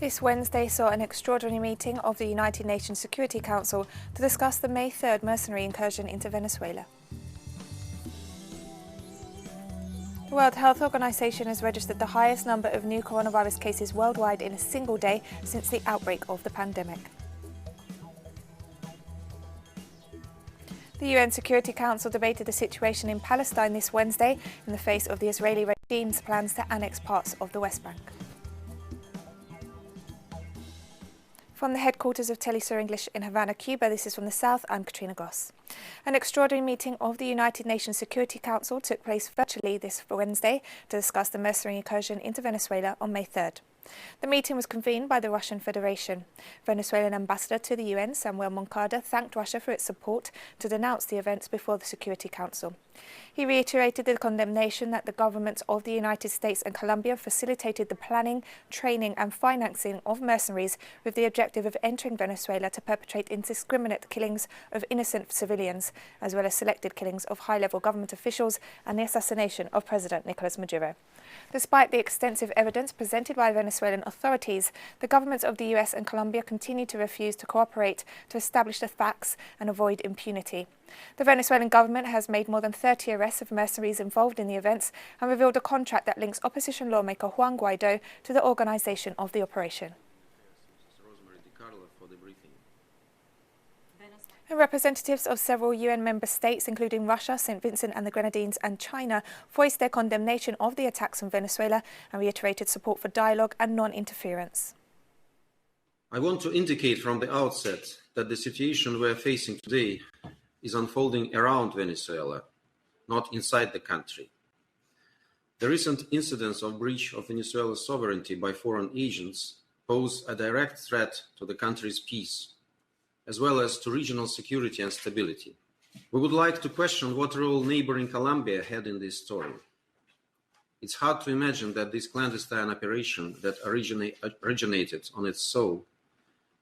This Wednesday saw an extraordinary meeting of the United Nations Security Council to discuss the May 3rd mercenary incursion into Venezuela. The World Health Organization has registered the highest number of new coronavirus cases worldwide in a single day since the outbreak of the pandemic. The UN Security Council debated the situation in Palestine this Wednesday in the face of the Israeli regime's plans to annex parts of the West Bank. From the headquarters of Telesur English in Havana, Cuba, this is From the South, I'm Katrina Goss. An extraordinary meeting of the United Nations Security Council took place virtually this Wednesday to discuss the mercenary incursion into Venezuela on May 3rd. The meeting was convened by the Russian Federation. Venezuelan ambassador to the UN, Samuel Moncada, thanked Russia for its support to denounce the events before the Security Council. He reiterated the condemnation that the governments of the United States and Colombia facilitated the planning, training and financing of mercenaries with the objective of entering Venezuela to perpetrate indiscriminate killings of innocent civilians, as well as selected killings of high-level government officials and the assassination of President Nicolas Maduro. Despite the extensive evidence presented by Venezuelan authorities, the governments of the US and Colombia continue to refuse to cooperate to establish the facts and avoid impunity. The Venezuelan government has made more than 30 arrests of mercenaries involved in the events and revealed a contract that links opposition lawmaker Juan Guaido to the organization of the operation. And representatives of several UN member states, including Russia, St. Vincent and the Grenadines and China, voiced their condemnation of the attacks on Venezuela and reiterated support for dialogue and non-interference. I want to indicate from the outset that the situation we are facing today is unfolding around Venezuela, not inside the country. The recent incidents of breach of Venezuela's sovereignty by foreign agents pose a direct threat to the country's peace, as well as to regional security and stability. We would like to question what role neighboring Colombia had in this story. It's hard to imagine that this clandestine operation that originated on its soul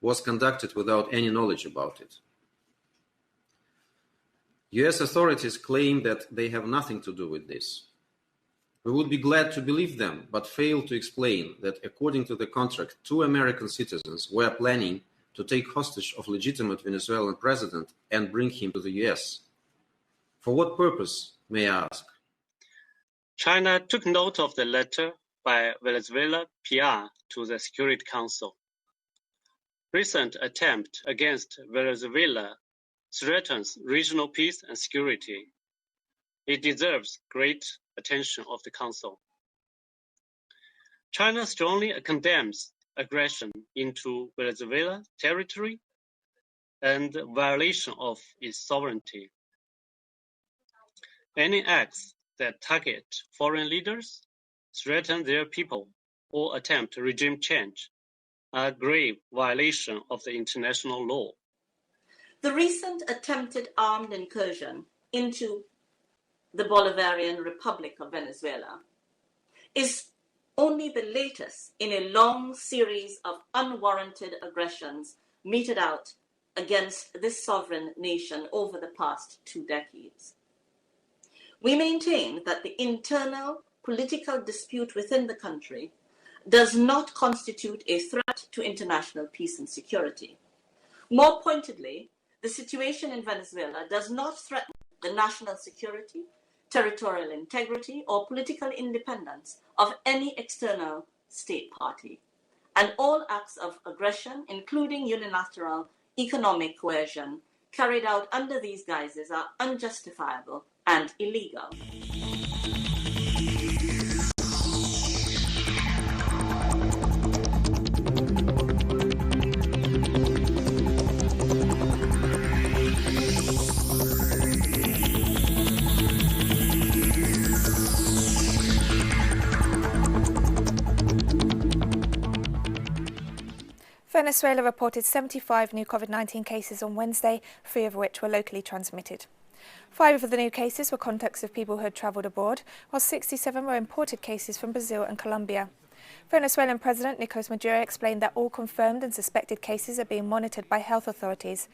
was conducted without any knowledge about it. US authorities claim that they have nothing to do with this. We would be glad to believe them, but fail to explain that according to the contract, 2 American citizens were planning to take hostage of legitimate Venezuelan president and bring him to the US. For what purpose, may I ask? China took note of the letter by Venezuela PR to the Security Council. Recent attempt against Venezuela threatens regional peace and security. It deserves great attention of the Council. China strongly condemns aggression into Venezuela territory and violation of its sovereignty. Any acts that target foreign leaders, threaten their people, or attempt regime change are a grave violation of the international law. The recent attempted armed incursion into the Bolivarian Republic of Venezuela is only the latest in a long series of unwarranted aggressions meted out against this sovereign nation over the past 2 decades. We maintain that the internal political dispute within the country does not constitute a threat to international peace and security. More pointedly, the situation in Venezuela does not threaten the national security, territorial integrity, or political independence of any external state party. And all acts of aggression, including unilateral economic coercion, carried out under these guises are unjustifiable and illegal. Venezuela reported 75 new COVID-19 cases on Wednesday, 3 of which were locally transmitted. 5 of the new cases were contacts of people who had travelled abroad, while 67 were imported cases from Brazil and Colombia. Venezuelan President Nicolas Maduro explained that all confirmed and suspected cases are being monitored by health authorities.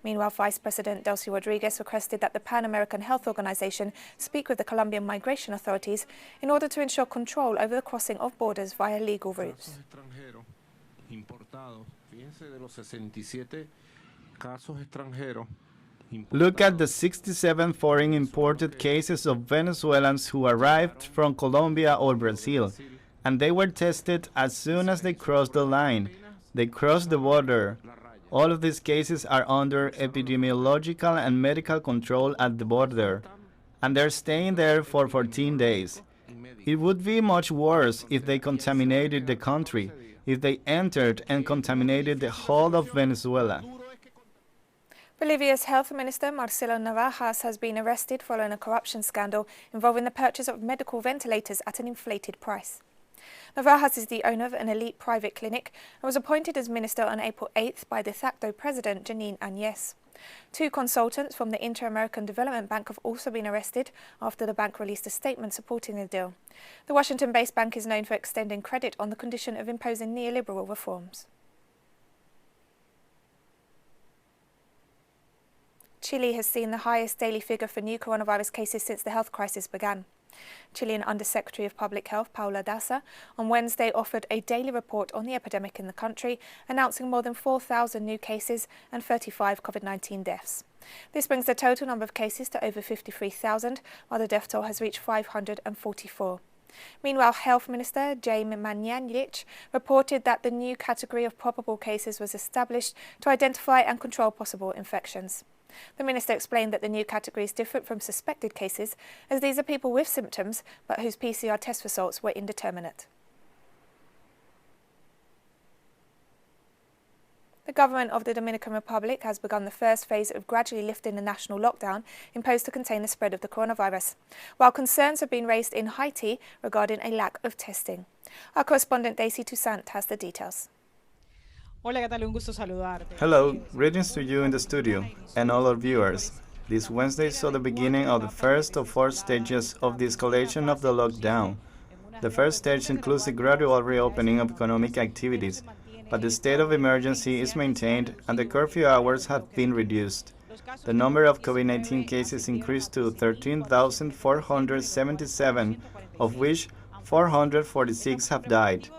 Meanwhile, Vice President Delcy Rodriguez requested that the Pan-American Health Organization speak with the Colombian migration authorities in order to ensure control over the crossing of borders via legal routes. Look at the 67 foreign imported cases of Venezuelans who arrived from Colombia or Brazil, and they were tested as soon as they crossed the line. They crossed the border. All of these cases are under epidemiological and medical control at the border, and they're staying there for 14 days. It would be much worse if they contaminated the country, if they entered and contaminated the whole of Venezuela. Bolivia's health minister, Marcelo Navajas, has been arrested following a corruption scandal involving the purchase of medical ventilators at an inflated price. Navajas is the owner of an elite private clinic and was appointed as minister on April 8th by de facto President Janine Áñez. 2 consultants from the Inter-American Development Bank have also been arrested after the bank released a statement supporting the deal. The Washington-based bank is known for extending credit on the condition of imposing neoliberal reforms. Chile has seen the highest daily figure for new coronavirus cases since the health crisis began. Chilean Undersecretary of Public Health, Paula Daza, on Wednesday offered a daily report on the epidemic in the country, announcing more than 4,000 new cases and 35 COVID-19 deaths. This brings the total number of cases to over 53,000, while the death toll has reached 544. Meanwhile, Health Minister Jaime Mañalich reported that the new category of probable cases was established to identify and control possible infections. The minister explained that the new category is different from suspected cases, as these are people with symptoms but whose PCR test results were indeterminate. The government of the Dominican Republic has begun the first phase of gradually lifting the national lockdown imposed to contain the spread of the coronavirus, while concerns have been raised in Haiti regarding a lack of testing. Our correspondent Daisy Toussaint has the details. Hello, greetings to you in the studio and all our viewers. This Wednesday saw the beginning of the first of 4 stages of the escalation of the lockdown. The first stage includes the gradual reopening of economic activities, but the state of emergency is maintained and the curfew hours have been reduced. The number of COVID-19 cases increased to 13,477, of which 446 have died.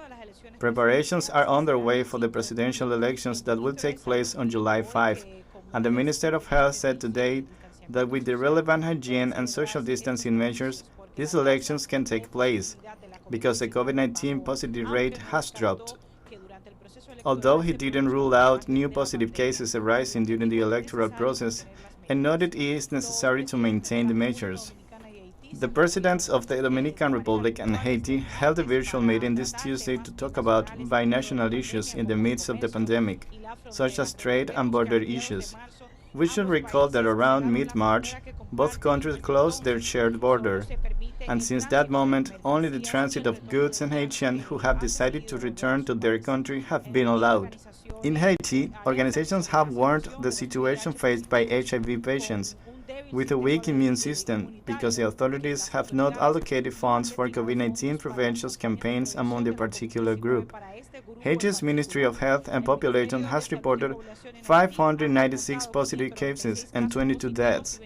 Preparations are underway for the presidential elections that will take place on July 5, and the Minister of Health said today that with the relevant hygiene and social distancing measures, these elections can take place, because the COVID-19 positive rate has dropped. Although he didn't rule out new positive cases arising during the electoral process, and noted it is necessary to maintain the measures. The presidents of the Dominican Republic and Haiti held a virtual meeting this Tuesday to talk about binational issues in the midst of the pandemic, such as trade and border issues. We should recall that around mid-March, both countries closed their shared border, and since that moment, only the transit of goods and Haitians who have decided to return to their country have been allowed. In Haiti, organizations have warned the situation faced by HIV patients, with a weak immune system, because the authorities have not allocated funds for COVID-19 prevention campaigns among the particular group. Haiti's Ministry of Health and Population has reported 596 positive cases and 22 deaths.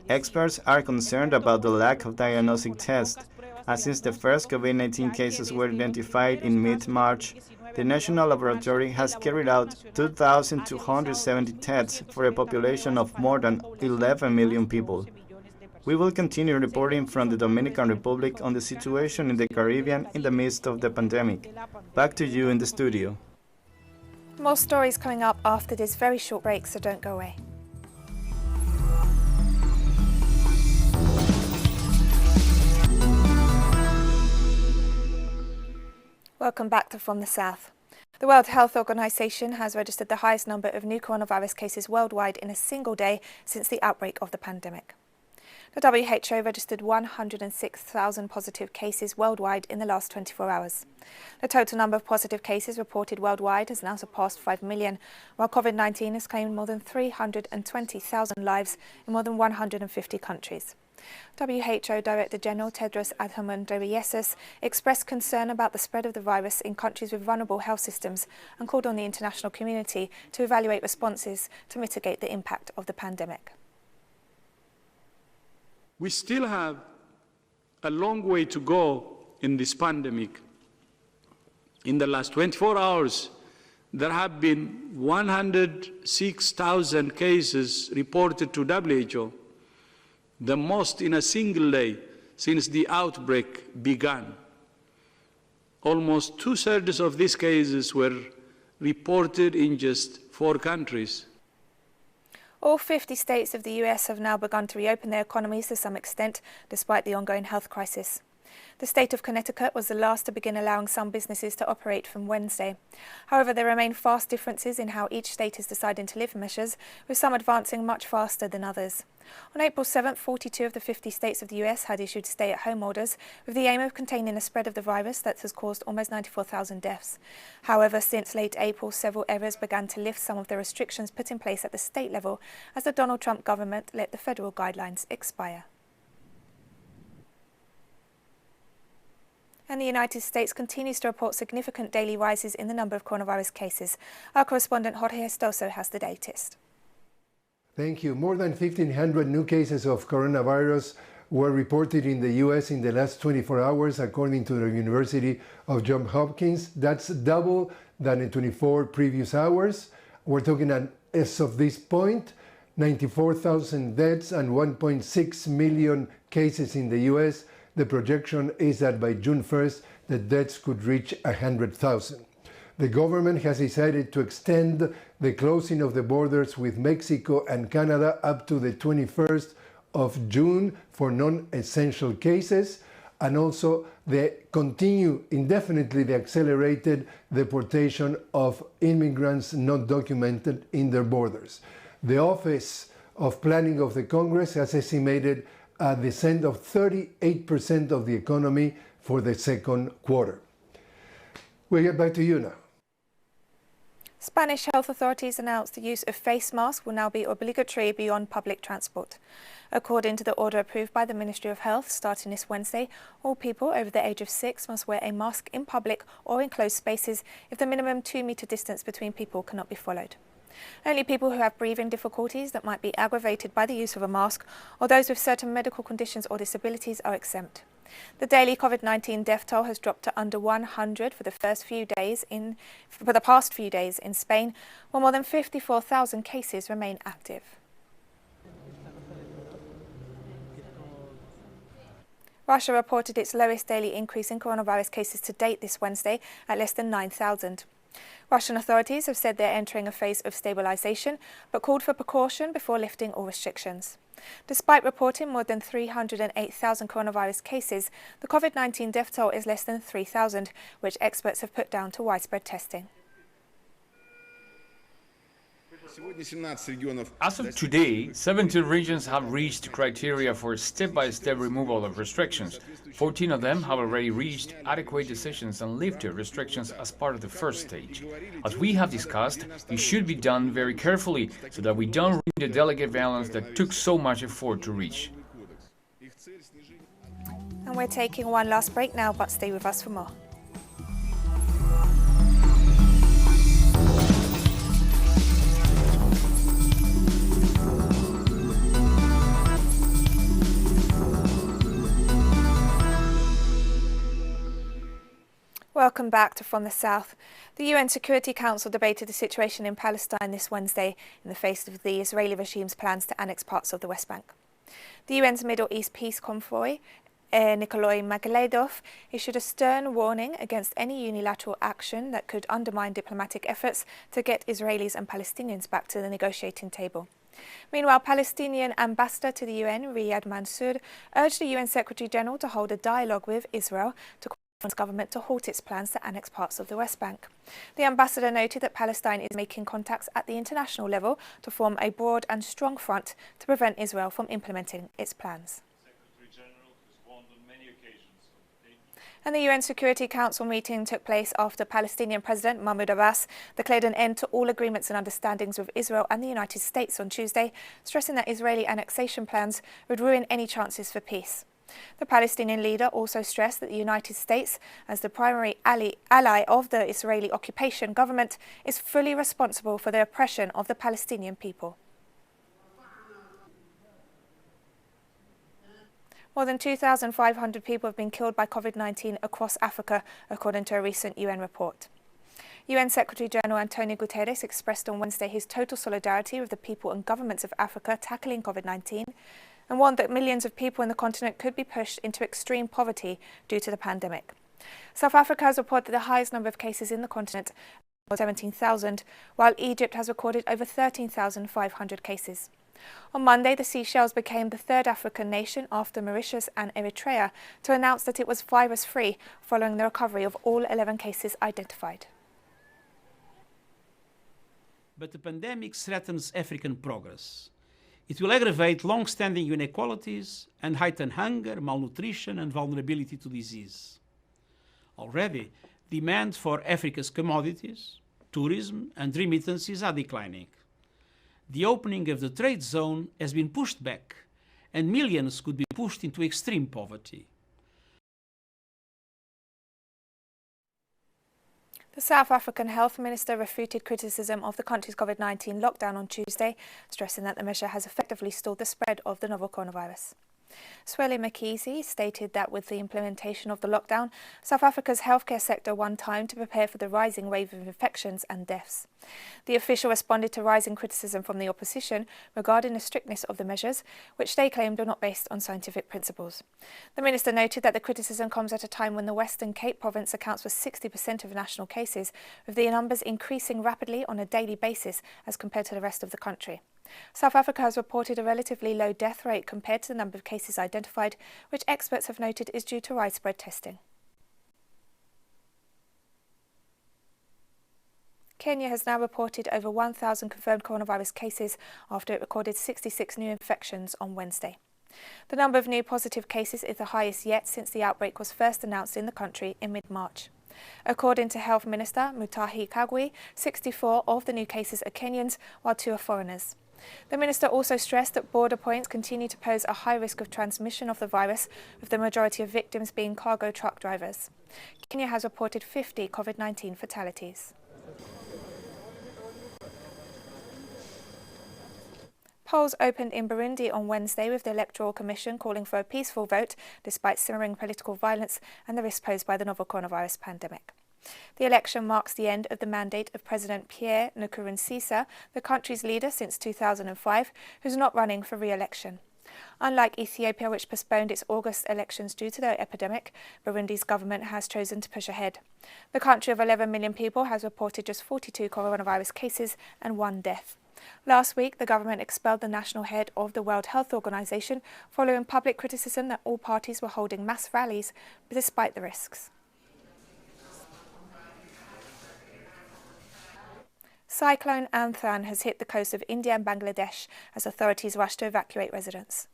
Experts are concerned about the lack of diagnostic tests, as since the first COVID-19 cases were identified in mid-March, the National Laboratory has carried out 2,270 tests for a population of more than 11 million people. We will continue reporting from the Dominican Republic on the situation in the Caribbean in the midst of the pandemic. Back to you in the studio. More stories coming up after this very short break, so don't go away. Welcome back to From the South. The World Health Organization has registered the highest number of new coronavirus cases worldwide in a single day since the outbreak of the pandemic. The WHO registered 106,000 positive cases worldwide in the last 24 hours. The total number of positive cases reported worldwide has now surpassed 5 million, while COVID-19 has claimed more than 320,000 lives in more than 150 countries. WHO Director General Tedros Adhanom Ghebreyesus expressed concern about the spread of the virus in countries with vulnerable health systems and called on the international community to evaluate responses to mitigate the impact of the pandemic. We still have a long way to go in this pandemic. In the last 24 hours, there have been 106,000 cases reported to WHO, the most in a single day since the outbreak began. Almost 2/3 of these cases were reported in just 4 countries. All 50 states of the US have now begun to reopen their economies to some extent, despite the ongoing health crisis. The state of Connecticut was the last to begin allowing some businesses to operate from Wednesday. However, there remain vast differences in how each state is deciding to lift measures, with some advancing much faster than others. On April 7th, 42 of the 50 states of the US had issued stay-at-home orders with the aim of containing the spread of the virus that has caused almost 94,000 deaths. However, since late April, several areas began to lift some of the restrictions put in place at the state level as the Donald Trump government let the federal guidelines expire. And the United States continues to report significant daily rises in the number of coronavirus cases. Our correspondent Jorge Estoso has the latest. Thank you. More than 1,500 new cases of coronavirus were reported in the U.S. in the last 24 hours, according to the University of Johns Hopkins. That's double than in 24 previous hours. We're talking, as of this point, 94,000 deaths and 1.6 million cases in the U.S. The projection is that by June 1st, the deaths could reach 100,000. The government has decided to extend the closing of the borders with Mexico and Canada up to the 21st of June for non-essential cases, and also they continue indefinitely the accelerated deportation of immigrants not documented in their borders. The Office of Planning of the Congress has estimated a descent of 38% of the economy for the second quarter. We get back to you now. Spanish health authorities announced the use of face masks will now be obligatory beyond public transport. According to the order approved by the Ministry of Health, starting this Wednesday, all people over the age of 6 must wear a mask in public or in closed spaces if the minimum 2-metre distance between people cannot be followed. Only people who have breathing difficulties that might be aggravated by the use of a mask or those with certain medical conditions or disabilities are exempt. The daily COVID-19 death toll has dropped to under 100 for the past few days in Spain, while more than 54,000 cases remain active. Russia reported its lowest daily increase in coronavirus cases to date this Wednesday at less than 9,000. Russian authorities have said they're entering a phase of stabilization, but called for precaution before lifting all restrictions. Despite reporting more than 308,000 coronavirus cases, the COVID-19 death toll is less than 3,000, which experts have put down to widespread testing. As of today, 17 regions have reached criteria for step-by-step removal of restrictions. 14 of them have already reached adequate decisions and lifted restrictions as part of the first stage. As we have discussed, it should be done very carefully so that we don't ruin the delicate balance that took so much effort to reach. And we're taking one last break now, but stay with us for more. Welcome back to From the South. The UN Security Council debated the situation in Palestine this Wednesday in the face of the Israeli regime's plans to annex parts of the West Bank. The UN's Middle East Peace Convoy, Nikolai Magledov, issued a stern warning against any unilateral action that could undermine diplomatic efforts to get Israelis and Palestinians back to the negotiating table. Meanwhile, Palestinian ambassador to the UN, Riyad Mansour, urged the UN Secretary General to hold a dialogue with Israel to government to halt its plans to annex parts of the West Bank. The ambassador noted that Palestine is making contacts at the international level to form a broad and strong front to prevent Israel from implementing its plans. And the UN Security Council meeting took place after Palestinian President Mahmoud Abbas declared an end to all agreements and understandings with Israel and the United States on Tuesday, stressing that Israeli annexation plans would ruin any chances for peace. The Palestinian leader also stressed that the United States, as the primary ally of the Israeli occupation government, is fully responsible for the oppression of the Palestinian people. More than 2,500 people have been killed by COVID-19 across Africa, according to a recent UN report. UN Secretary-General Antonio Guterres expressed on Wednesday his total solidarity with the people and governments of Africa tackling COVID-19 and warned that millions of people in the continent could be pushed into extreme poverty due to the pandemic. South Africa has reported the highest number of cases in the continent, 17,000, while Egypt has recorded over 13,500 cases. On Monday, the Seychelles became the third African nation after Mauritius and Eritrea to announce that it was virus-free following the recovery of all 11 cases identified. But the pandemic threatens African progress. It will aggravate long-standing inequalities and heighten hunger, malnutrition and vulnerability to disease. Already, demand for Africa's commodities, tourism and remittances are declining. The opening of the trade zone has been pushed back, and millions could be pushed into extreme poverty. The South African Health Minister refuted criticism of the country's COVID-19 lockdown on Tuesday, stressing that the measure has effectively stalled the spread of the novel coronavirus. Sweli Mkhize stated that with the implementation of the lockdown, South Africa's healthcare sector won time to prepare for the rising wave of infections and deaths. The official responded to rising criticism from the opposition regarding the strictness of the measures, which they claimed were not based on scientific principles. The minister noted that the criticism comes at a time when the Western Cape province accounts for 60% of national cases, with the numbers increasing rapidly on a daily basis as compared to the rest of the country. South Africa has reported a relatively low death rate compared to the number of cases identified, which experts have noted is due to widespread testing. Kenya has now reported over 1,000 confirmed coronavirus cases after it recorded 66 new infections on Wednesday. The number of new positive cases is the highest yet since the outbreak was first announced in the country in mid-March. According to Health Minister Mutahi Kagwe, 64 of the new cases are Kenyans, while 2 are foreigners. The minister also stressed that border points continue to pose a high risk of transmission of the virus, with the majority of victims being cargo truck drivers. Kenya has reported 50 COVID-19 fatalities. Polls opened in Burundi on Wednesday, with the Electoral Commission calling for a peaceful vote despite simmering political violence and the risk posed by the novel coronavirus pandemic. The election marks the end of the mandate of President Pierre Nkurunziza, the country's leader since 2005, who's not running for re-election. Unlike Ethiopia, which postponed its August elections due to the epidemic, Burundi's government has chosen to push ahead. The country of 11 million people has reported just 42 coronavirus cases and 1 death. Last week, the government expelled the national head of the World Health Organization following public criticism that all parties were holding mass rallies despite the risks. Cyclone Amphan has hit the coast of India and Bangladesh as authorities rush to evacuate residents.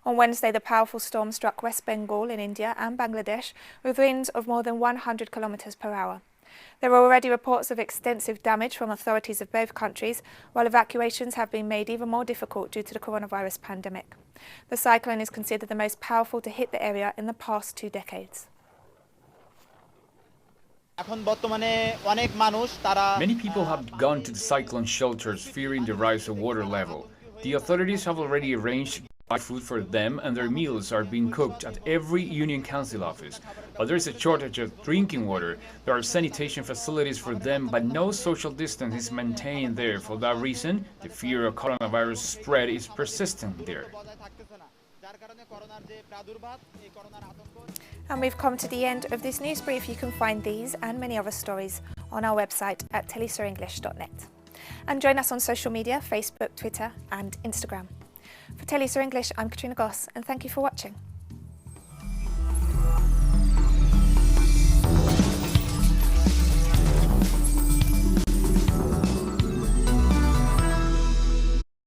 On Wednesday, the powerful storm struck West Bengal in India and Bangladesh with winds of more than 100 kilometers per hour. There are already reports of extensive damage from authorities of both countries, while evacuations have been made even more difficult due to the coronavirus pandemic. The cyclone is considered the most powerful to hit the area in the past 2 decades. Many people have gone to the cyclone shelters fearing the rise of water level. The authorities have already arranged to buy food for them, and their meals are being cooked at every Union Council office. But there is a shortage of drinking water. There are sanitation facilities for them, but no social distance is maintained there. For that reason, the fear of coronavirus spread is persistent there. And we've come to the end of this news brief. You can find these and many other stories on our website at telesurenglish.net. And join us on social media, Facebook, Twitter and Instagram. For Telesur English, I'm Katrina Goss, and thank you for watching.